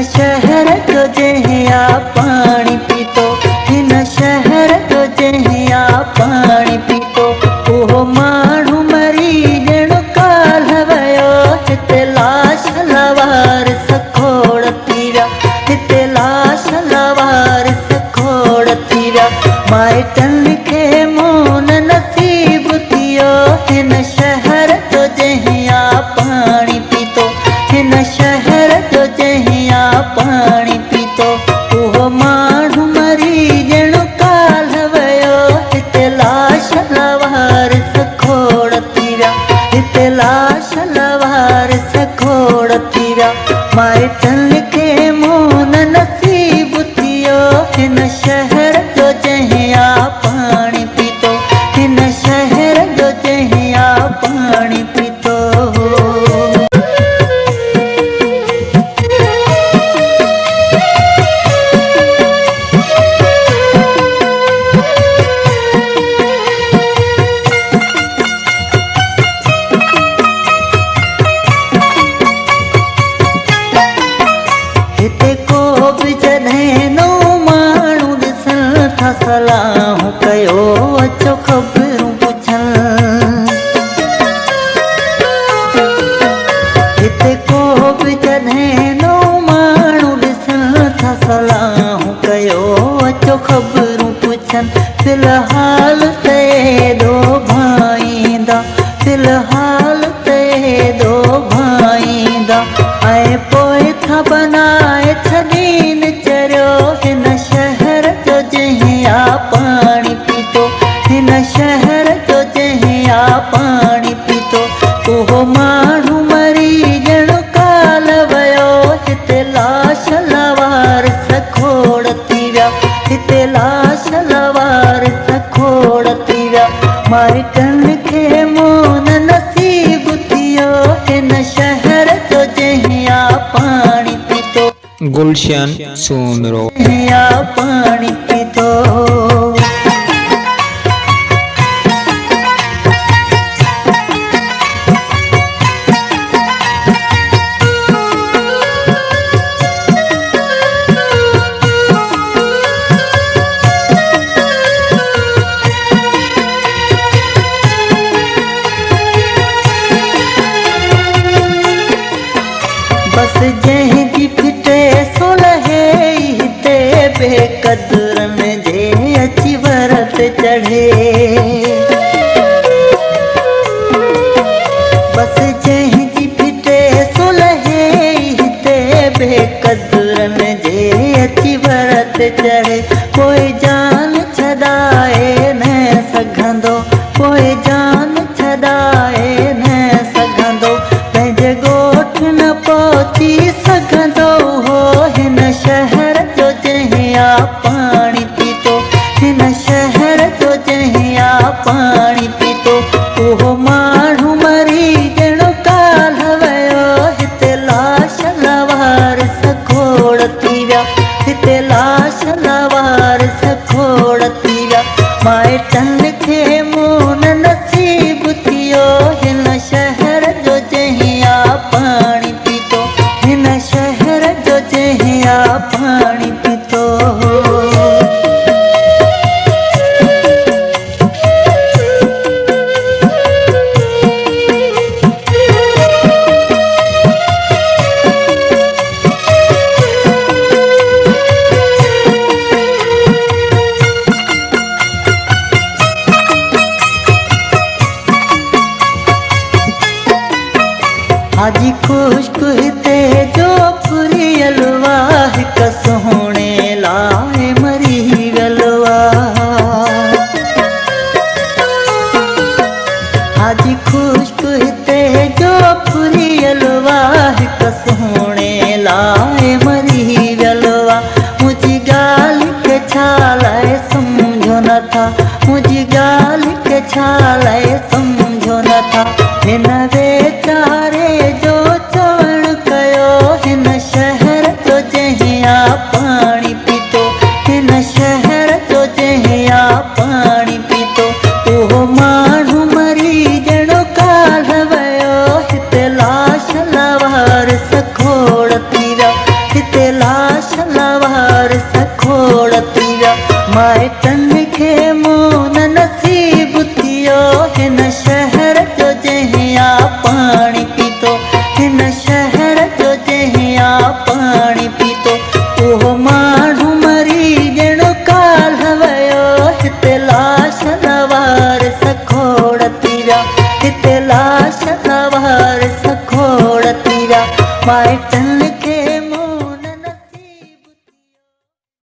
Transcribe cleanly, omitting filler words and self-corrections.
शहर जो जहिया पानी पीतो, हिन शहर जो जहिया पानी पीतो, उहो माण्हू मरी ॼणु काल्ह वियो। हिते लाश लवार सखोड़ थी विया, हिते लाश लवार सखोड़ थी विया। माइटनि खे मोन नसीब थियो, हिन शहर जो जहिया पानी पीतो, हिन शहर जो जहिया पानी पीतो, उहो माण्हू मरी ॼणु काल्ह वियो। हिते लाश लवार सखोड़ थी विया, हिते लाश लवार सखोड़ थी विया। माइटनि खे मोन नसीब थियो, हिन शहर जो जहिया पानी पीतो, हिन शहर जो जहिया पानी पीतो। हिते को बि जॾहिं नो माण्हू ॾिसण था सलाहूं कयो, अचो ख़बरूं पुछण। हिते को बि जॾहिं नो माण्हू ॾिसण था सलाहूं कयो, अचो ख़बरूं पुछण। फ़िलहाल त एॾो भाईंदा, फ़िलहाल त एॾो भाईंदा, ऐं पोइ था बनाए छॾीन चरियो। हिन शहर जो जहिया पानी पीतो, हिन शहर जो जहिया पानी पीतो, उहो माण्हू मरी ॼणु काल्ह वियो। हिते लाश लवार सखोड़ थी विया, हिते लाश लवार सखोड़ थी विया। माइटनि खे मोन नसीब थियो, हिन शहर जो जहिया पानी पीतो। गुलशन सोनरो जहिया पानी पीतो। बस जंहिंजी फिटे सुलहे हिते बेक़दरनि जे अची वरत चढ़े। बस जंहिंजी फिटे सुलहे हिते बेक़दरनि जे अची वरत चढ़े। कोई जान छॾाए न सघंदो, कोई जान छॾाए न सघंदो, पंहिंजे ॻोठ न पहुची सघंदो हो। हिन शहर जो जहिया पानी पीतो, हिन शहर जो जहिया पानी पीतो, उहो माण्हू मरी ॼणु काल्ह वियो। हिते लाश लवार सखोड़ थी विया, हिते लाश लवार सखोड़ थी विया। माइटनि खे मोन नसीब थियो, हिन शहर जो जहिया पानी पीतो, हिन शहर जो जहिया पानी पीतो। हाजी खुश्क हिते जो फुरियल वाह, हिक सोहणे लाइ मरी वियल वाह। हाजी खुश्क हिते जो फुरियल वाह, हिक सोहणे लाइ मरी वियल वाह। मुंहिंजी ॻाल्हि खे छा लाइ सम्झो नथा, मुंहिंजी ॻाल्हि खे छा लाइ सम्झो नथा। हिन वेचारे जो चवण कयो, हिन शहर जो जहिया पानी न नसीब थियो हिन शहर जो जहिया पानी पीतो, हिन शहर जो जहिया पानी पीतो। उहो माण्हू मरी ॼण काल्ह वियो, हिते लाश नवार सखोड़ थी विया, हिते लाश नवार सखोड़ थी विया। माइटनि